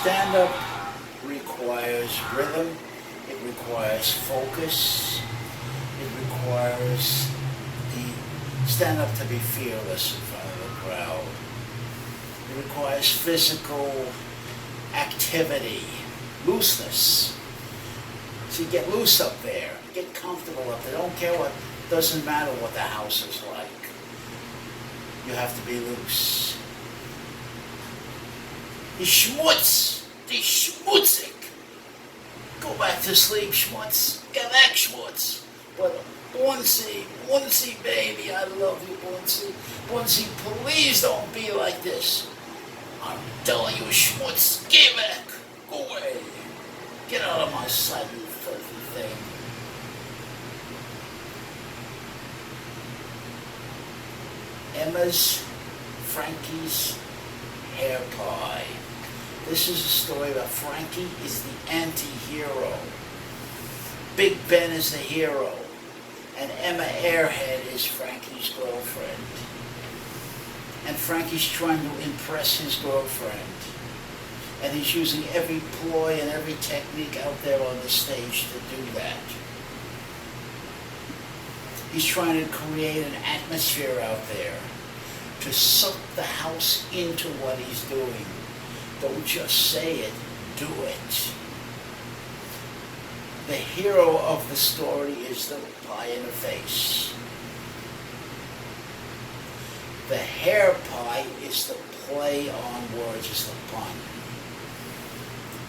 Stand-up requires rhythm, it requires focus, it requires the stand-up to be fearless in front of the crowd. It requires physical activity, looseness. So you get loose up there, get comfortable up there. Don't care what, doesn't matter what the house is like. You have to be loose. Die Schmutz, die Schmutzig. Go back to sleep, Schmutz. Get back, Schmutz. But Bunsey, baby, I love you, Bunsey. Bunsey, please don't be like this. I'm telling you, Schmutz, get back. Go away. Get out of my sight, you filthy thing. Frankie's hair pie. This is a story about Frankie is the anti-hero. Big Ben is the hero. And Emma Airhead is Frankie's girlfriend. And Frankie's trying to impress his girlfriend. And he's using every ploy and every technique out there on the stage to do that. He's trying to create an atmosphere out there to suck the house into what he's doing. Don't just say it, do it. The hero of the story is the pie in the face. The hair pie is the play on words, is the pun.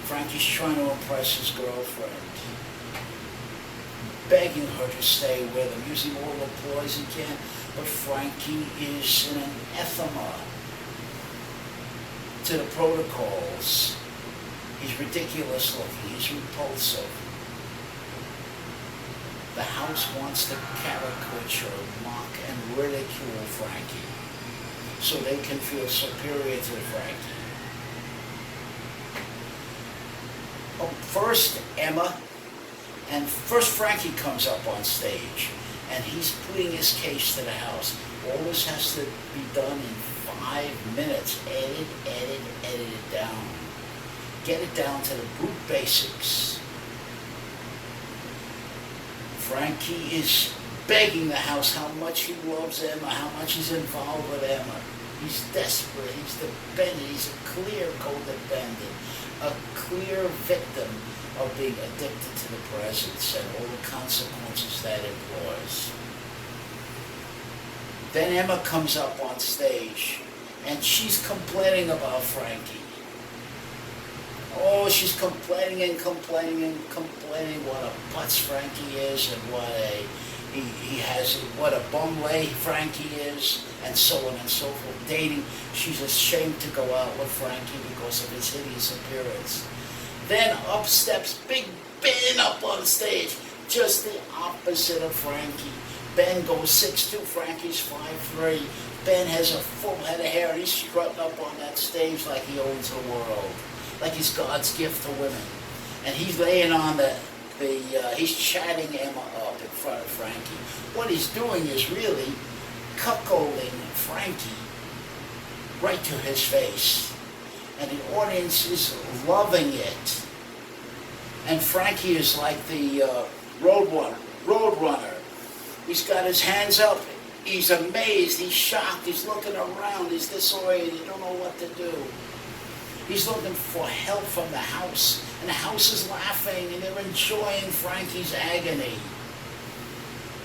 Frankie's trying to impress his girlfriend, begging her to stay with him, using all the ploys he can, but Frankie is an anathema to the protocols. He's ridiculous looking, he's repulsive. The house wants to caricature, mock, and ridicule Frankie so they can feel superior to Frankie. First Emma, and first Frankie comes up on stage, and he's putting his case to the house. All this has to be done in 5 minutes. Edit it down. Get it down to the brute basics. Frankie is begging the house how much he loves Emma, how much he's involved with Emma. He's desperate, he's dependent, he's a clear codependent, a clear victim of being addicted to the presence and all the consequences that implies. Then Emma comes up on stage and she's complaining about Frankie. Oh, she's complaining what a putz Frankie is and what a bum lay Frankie is, and so on and so forth. Dating, she's ashamed to go out with Frankie because of his hideous appearance. Then up steps Big Ben up on stage, just the opposite of Frankie. Ben goes 6'2", Frankie's 5'3". Ben has a full head of hair and he's strutting up on that stage like he owns the world, like he's God's gift to women. And he's laying on he's chatting Emma up in front of Frankie. What he's doing is really cuckolding Frankie right to his face. And the audience is loving it. And Frankie is like the roadrunner. He's got his hands up. He's amazed. He's shocked. He's looking around. He's disoriented. He don't know what to do. He's looking for help from the house. And the house is laughing and they're enjoying Frankie's agony.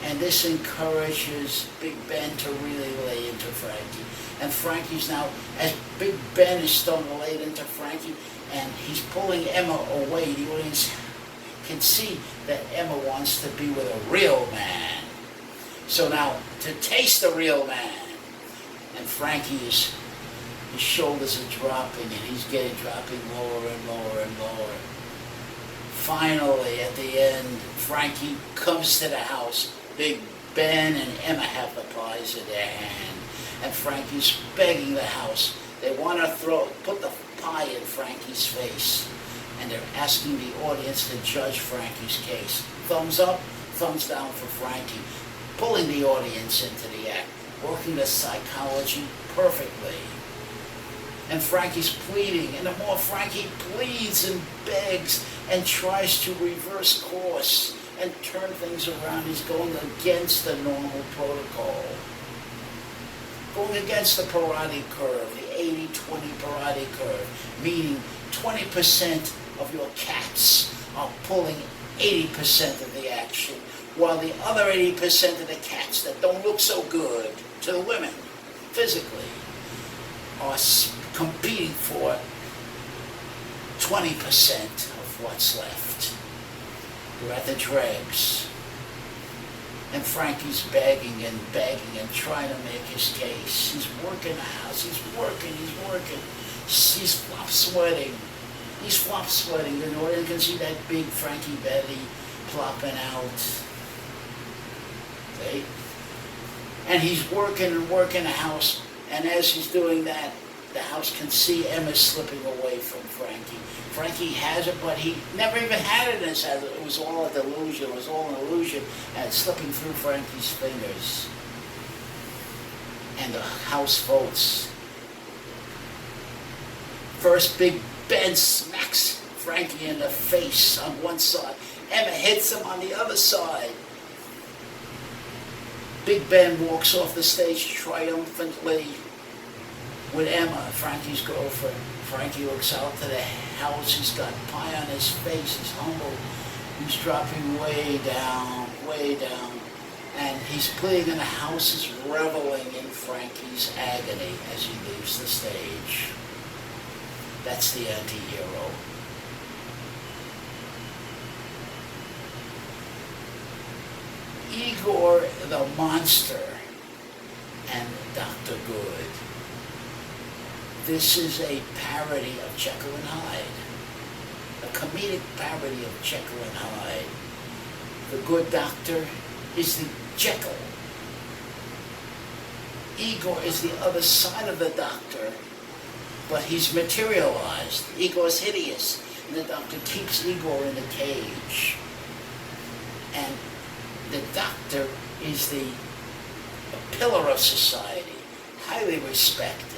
And this encourages Big Ben to really lay into Frankie. And Frankie's now, as Big Ben is starting to lay into Frankie, and he's pulling Emma away, the audience can see that Emma wants to be with a real man. So now, to taste the real man, and Frankie his shoulders are dropping, and he's dropping lower and lower and lower. Finally, at the end, Frankie comes to the house. Big Ben and Emma have the pies in their hand, and Frankie's begging the house. They want to put the pie in Frankie's face, and they're asking the audience to judge Frankie's case. Thumbs up, thumbs down for Frankie, pulling the audience into the act, working the psychology perfectly. And Frankie's pleading, and the more Frankie pleads and begs and tries to reverse course and turn things around, he's going against the normal protocol. Going against the parotid curve, the 80-20 parotid curve, meaning 20% of your cats are pulling 80% of the action, while the other 80% of the cats that don't look so good to the women physically are competing for 20% of what's left. We're at the dregs. And Frankie's begging and begging and trying to make his case. He's working the house. He's working. He's flop sweating. He's flop sweating. You know, you can see that big Frankie belly plopping out. See? And he's working and working the house. And as he's doing that, the house can see Emma slipping away from Frankie. Frankie has it, but he never even had it in his head. It was all a delusion. It was all an illusion, and it's slipping through Frankie's fingers. And the house votes. First, Big Ben smacks Frankie in the face on one side. Emma hits him on the other side. Big Ben walks off the stage triumphantly with Emma, Frankie's girlfriend. Frankie looks out to the house. He's got pie on his face. He's humble. He's dropping way down, and he's pleading, and the house is reveling in Frankie's agony as he leaves the stage. That's the anti-hero. Igor the Monster and Dr. Good. This is a parody of Jekyll and Hyde. A comedic parody of Jekyll and Hyde. The good doctor is the Jekyll. Igor is the other side of the doctor, but he's materialized. Igor's hideous, and the doctor keeps Igor in a cage. And the doctor is the pillar of society, highly respected.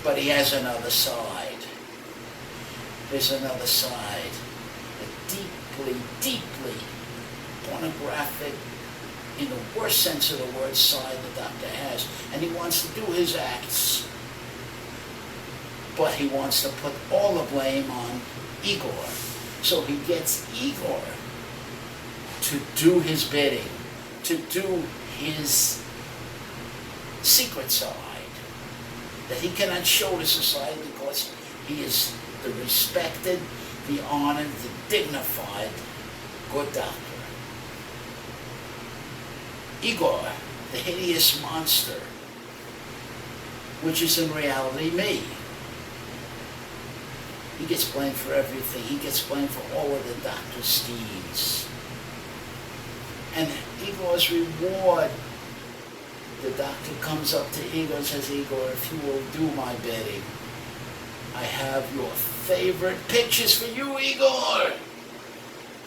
But he has another side. There's another side. A deeply, deeply pornographic, in the worst sense of the word, side the doctor has. And he wants to do his acts. But he wants to put all the blame on Igor. So he gets Igor to do his bidding, to do his secret side that he cannot show to society because he is the respected, the honored, the dignified good doctor. Igor, the hideous monster, which is in reality me. He gets blamed for everything. He gets blamed for all of the doctor's schemes. And Igor's reward, the doctor comes up to Igor and says, Igor, if you will do my bidding, I have your favorite pictures for you, Igor.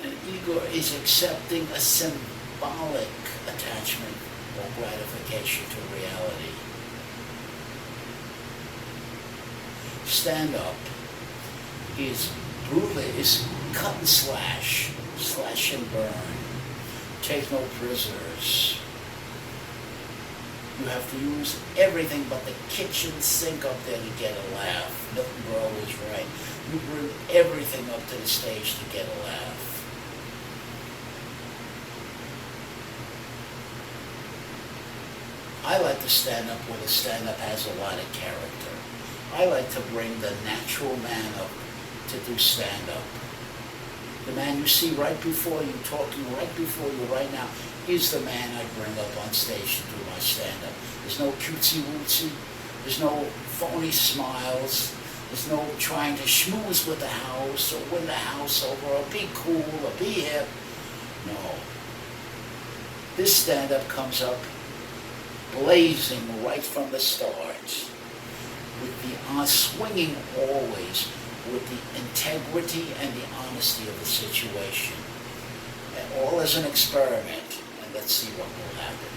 And Igor is accepting a symbolic attachment or gratification to reality. Stand-up is brutally, is cut and slash and burn. Take no prisoners. You have to use everything but the kitchen sink up there to get a laugh. Milton Berle was right. You bring everything up to the stage to get a laugh. I like to stand up where the stand-up has a lot of character. I like to bring the natural man up to do stand-up. The man you see right before you, talking right before you right now, is the man I bring up on stage to do my stand-up. There's no cutesy-wootsy. There's no phony smiles. There's no trying to schmooze with the house or win the house over or be cool or be hip. No. This stand-up comes up blazing right from the start, with the swinging always with the integrity and the honesty of the situation, and all as an experiment, and let's see what will happen.